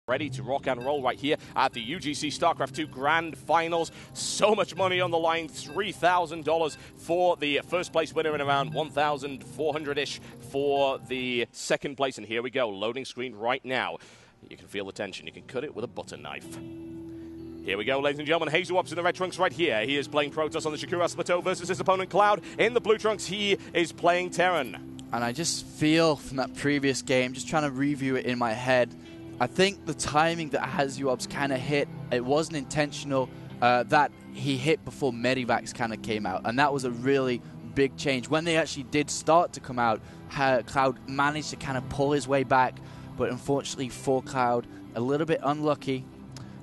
Ready to rock and roll right here at the UGC Starcraft 2 Grand Finals. So much money on the line, $3,000 for the first place winner and around $1,400-ish for the second place. And here we go, loading screen right now. You can feel the tension. You can cut it with a butter knife. Here we go, ladies and gentlemen. Hasu in the red trunks right here. He is playing Protoss on the Shakuras Plateau versus his opponent Cloud. In the blue trunks, he is playing Terran. And I just feel from that previous game, just trying to review it in my head, I think the timing that Hasu kind of hit, it wasn't intentional, that he hit before Medivacs kind of came out. And that was a really big change. When they actually did start to come out, Cloud managed to kind of pull his way back. But unfortunately for Cloud, a little bit unlucky.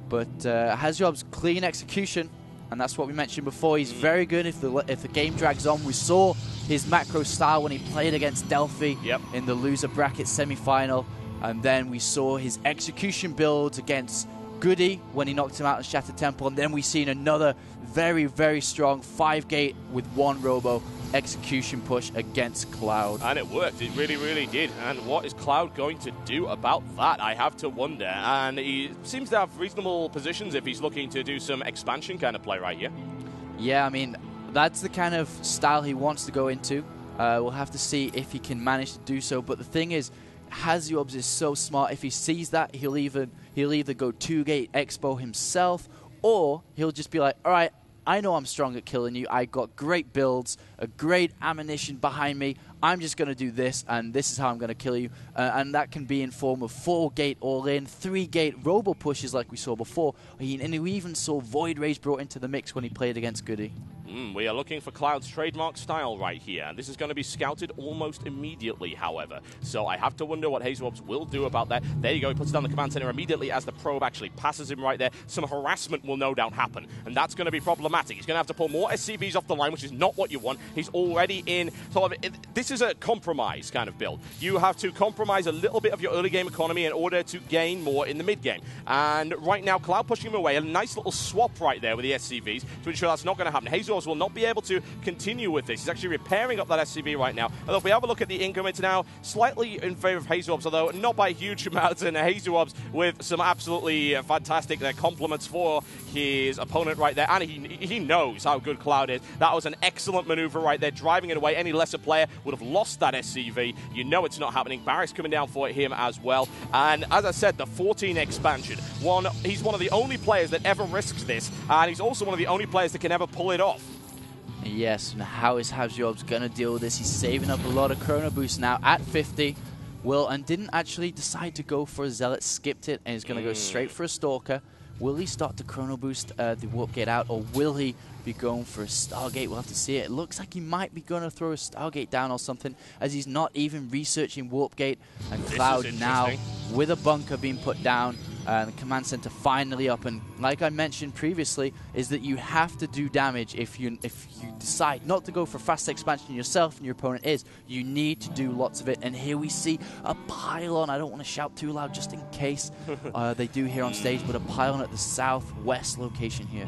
But Hasu clean execution, and that's what we mentioned before. He's very good if the game drags on. We saw his macro style when he played against Delphi in the loser bracket semi-final. And then we saw his execution builds against Goody when he knocked him out in Shattered Temple. And then we've seen another very, very strong 5-gate with 1 robo execution push against Cloud. And it worked. It really, really did. And what is Cloud going to do about that? I have to wonder. And he seems to have reasonable positions if he's looking to do some expansion kind of play right here. Yeah, I mean, that's the kind of style he wants to go into. We'll have to see if he can manage to do so. But the thing is, Hasu is so smart. If he sees that, he'll either go 2-gate expo himself, or he'll just be like, all right, I know I'm strong at killing you. I got great builds, a great ammunition behind me. I'm just going to do this, and this is how I'm going to kill you. And that can be in form of 4-gate all-in, 3-gate robo pushes like we saw before. And we even saw Void Rage brought into the mix when he played against Goody. We are looking for Cloud's trademark style right here. This is going to be scouted almost immediately, however. So I have to wonder what Hasu will do about that. There you go. He puts down the command center immediately as the probe actually passes him right there. Some harassment will no doubt happen, and that's going to be problematic. He's going to have to pull more SCVs off the line, which is not what you want. He's already in sort of... This is a compromise kind of build. You have to compromise a little bit of your early game economy in order to gain more in the mid game. And right now, Cloud pushing him away. A nice little swap right there with the SCVs to ensure that's not going to happen. Hasu will not be able to continue with this. He's actually repairing up that SCV right now. Although if we have a look at the income, it's now slightly in favor of Hasu, although not by huge amounts. And Hasu with some absolutely fantastic compliments for his opponent right there. And he knows how good Cloud is. That was an excellent maneuver right there, driving it away. Any lesser player would have lost that SCV. You know it's not happening. Barracks coming down for him as well. And as I said, the 14 expansion. He's one of the only players that ever risks this. And he's also one of the only players that can ever pull it off. Yes, and how is Hasu going to deal with this? He's saving up a lot of chrono boost now at 50. And didn't actually decide to go for a Zealot, skipped it, and he's going to go straight for a Stalker. Will he start to chrono boost the Warp Gate out, or will he be going for a Stargate? We'll have to see it. It looks like he might be going to throw a Stargate down or something, as he's not even researching Warp Gate. And Cloud now with a bunker being put down. The command center finally up, and like I mentioned previously, is that you have to do damage if you decide not to go for fast expansion yourself and your opponent is. You need to do lots of it, and here we see a pylon. I don't want to shout too loud just in case they do hear on stage, but a pylon at the southwest location here.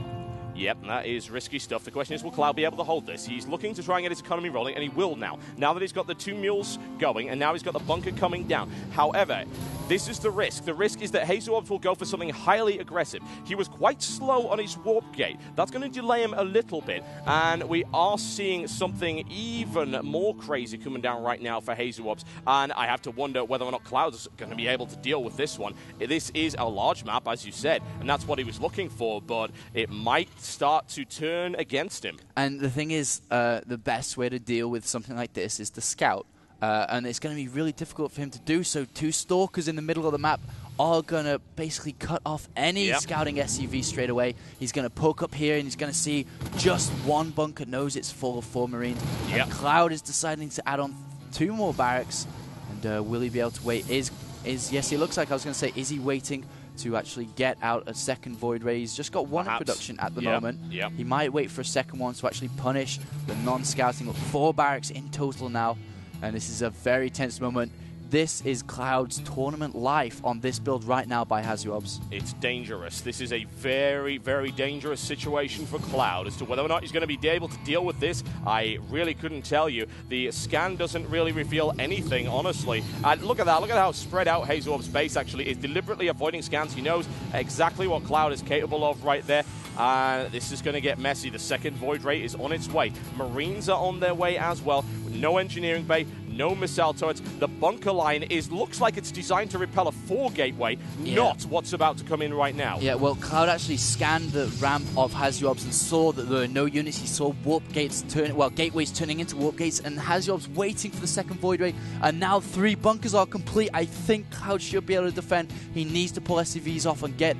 Yep, that is risky stuff. The question is, will Cloud be able to hold this? He's looking to try and get his economy rolling, and he will now. Now that he's got the 2 mules going, and now he's got the bunker coming down. However, this is the risk. The risk is that Hasu will go for something highly aggressive. He was quite slow on his warp gate. That's going to delay him a little bit, and we are seeing something even more crazy coming down right now for Hasu. And I have to wonder whether or not Cloud's going to be able to deal with this one. This is a large map, as you said, and that's what he was looking for, but it might start to turn against him. And the thing is, the best way to deal with something like this is to scout. And it's going to be really difficult for him to do so. 2 Stalkers in the middle of the map are going to basically cut off any scouting SCV straight away. He's going to poke up here, and he's going to see just 1 bunker, knows it's full of 4 Marines. And Cloud is deciding to add on 2 more barracks. And will he be able to wait? Yes, he looks like, I was going to say, is he waiting to actually get out a second Void Ray? He's just got 1 in production at the moment. He might wait for a second one to actually punish the non-scouting. 4 barracks in total now, and this is a very tense moment. this is Cloud's tournament life on this build right now by Hasu. It's dangerous. This is a very, very dangerous situation for Cloud. As to whether or not he's going to be able to deal with this, I really couldn't tell you. The scan doesn't really reveal anything, honestly. And look at that. Look at how spread out Hazuob's base actually is, deliberately avoiding scans. He knows exactly what Cloud is capable of right there. And this is going to get messy. The second Void Ray is on its way. Marines are on their way as well. No engineering bay, no missile turrets. The bunker line looks like it's designed to repel a 4 gateway, not what's about to come in right now. Yeah, well, Cloud actually scanned the ramp of Hasu and saw that there were no units. He saw warp gates gateways turning into warp gates, and Hasu waiting for the second Void Ray. And now 3 bunkers are complete. I think Cloud should be able to defend. He needs to pull SCVs off and get,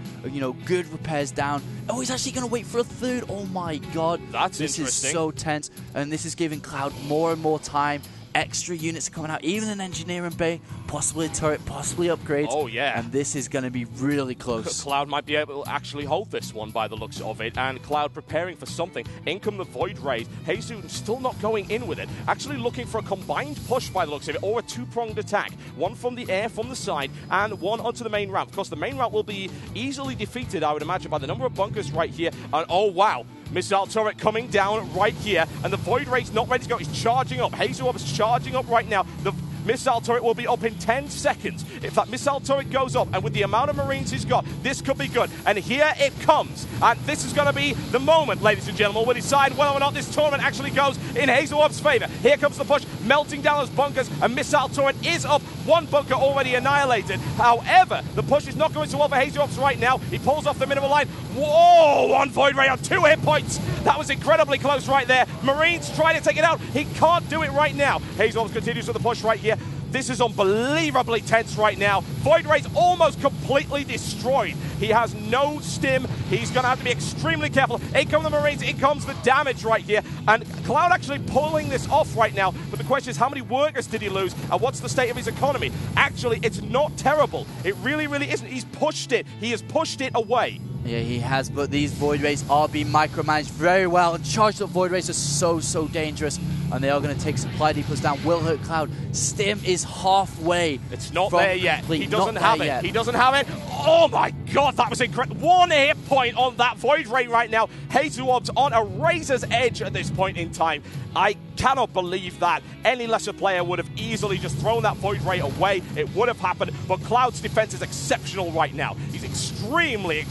good repairs down. Oh, he's actually going to wait for a third. Oh my God. That's interesting. This is so tense, and this is giving Cloud more and more time. Extra units are coming out, even an engineering bay, possibly a turret, possibly upgrades. Oh, yeah. And this is going to be really close. Cloud might be able to actually hold this one by the looks of it, and Cloud preparing for something. In come the Void Rays. Hasu still not going in with it, actually looking for a combined push by the looks of it, or a 2-pronged attack. One from the air, from the side, and one onto the main ramp. Of course, the main ramp will be easily defeated, I would imagine, by the number of bunkers right here. And oh, wow. Missile turret coming down right here, and the Void Ray's not ready to go. He's charging up. Hazu is charging up right now. The missile turret will be up in 10 seconds. If that missile turret goes up, and with the amount of Marines he's got, this could be good. And here it comes. And this is going to be the moment, ladies and gentlemen, we'll decide whether or not this tournament actually goes in Hazuob's favor. Here comes the push, melting down those bunkers. A missile turret is up. 1 bunker already annihilated. However, the push is not going so well for Hazuob's right now. He pulls off the minimal line. Whoa! 1 Void Ray on 2 hit points. That was incredibly close right there. Marines trying to take it out. He can't do it right now. Hazuob's continues with the push right here. This is unbelievably tense right now. Void Ray's almost completely destroyed. He has no stim. He's going to have to be extremely careful. In come the Marines. In comes the damage right here. And Cloud actually pulling this off right now. But the question is, how many workers did he lose? And what's the state of his economy? Actually, it's not terrible. It really, really isn't. He's pushed it. He has pushed it away. Yeah, he has, but these Void Rays are being micromanaged very well, and charged up Void Rays are so dangerous, and they are going to take supply depots down. Will hurt Cloud. Stim is halfway. It's not there yet. Complete. He doesn't have it. He doesn't have it. Oh my God, that was incredible. 1 hit point on that Void Ray right now. Hazuob's on a razor's edge at this point in time. I cannot believe that. Any lesser player would have easily just thrown that Void Ray away. It would have happened, but Cloud's defense is exceptional right now. He's extremely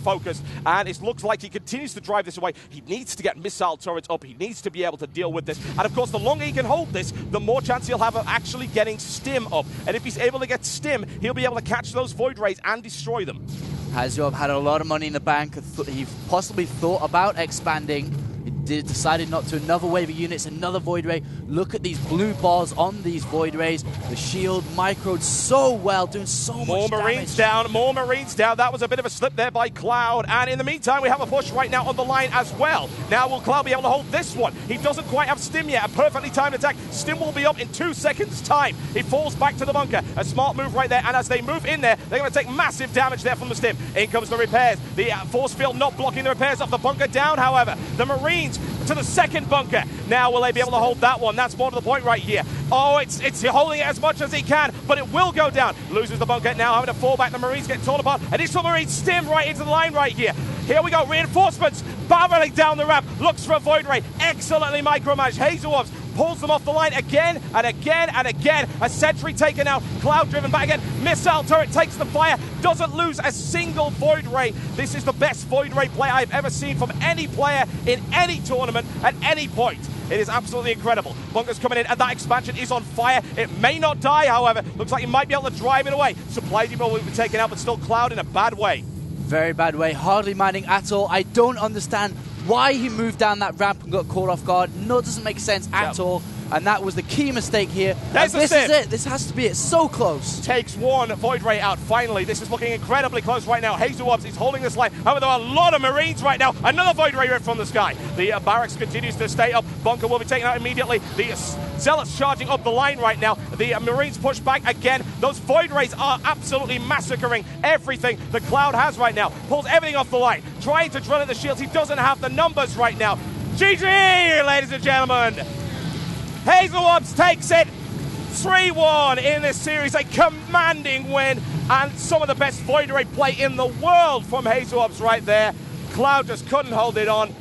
focused, and it looks like he continues to drive this away. He needs to get missile turrets up. He needs to be able to deal with this. And of course, the longer he can hold this, the more chance he'll have of actually getting stim up. And if he's able to get stim, he'll be able to catch those Void Rays and destroy them. Hasu had a lot of money in the bank. He possibly thought about expanding. Decided not to. Another wave of units, another Void Ray. Look at these blue bars on these Void Rays. The shield microed so well, doing so much damage. More Marines down. That was a bit of a slip there by Cloud. And in the meantime, we have a push right now on the line as well. Now will Cloud be able to hold this one? He doesn't quite have stim yet. A perfectly timed attack. Stim will be up in 2 seconds' time. He falls back to the bunker. A smart move right there. And as they move in there, they're going to take massive damage there from the stim. In comes the repairs. The force field not blocking the repairs off the bunker down, however. The Marines to the second bunker. Now will they be able to hold that one? That's more to the point right here. Oh, it's holding it as much as he can, but it will go down. Loses the bunker now, having to fall back. The Marines get torn apart. Additional Marines stim right into the line right here. Here we go, reinforcements barreling down the ramp. Looks for a Void Ray. Excellently micromanaged. Hazuob's pulls them off the line again and again and again. A sentry taken out. Cloud driven back again. Missile turret takes the fire. Doesn't lose a single Void Ray. This is the best Void Ray play I've ever seen from any player in any tournament at any point. It is absolutely incredible. Bunkers coming in, and that expansion is on fire. It may not die, however. Looks like he might be able to drive it away. Supply depot will be taken out, but still Cloud in a bad way. Very bad way. Hardly mining at all. I don't understand why he moved down that ramp and got caught off guard. No, it doesn't make sense at all. And that was the key mistake here. This is it. This has to be it. So close. Takes 1 Void Ray out finally. This is looking incredibly close right now. Hazuob's is holding this line. However, there are a lot of Marines right now. Another Void Ray ripped from the sky. The barracks continues to stay up. Bunker will be taken out immediately. The Zealots charging up the line right now. The Marines push back again. Those Void Rays are absolutely massacring everything the Cloud has right now. Pulls everything off the line. Trying to drill at the shields. He doesn't have the numbers right now. GG, ladies and gentlemen. Hazuob's takes it 3-1 in this series, a commanding win, and some of the best Void Ray play in the world from Hasu right there. Cloud just couldn't hold it on.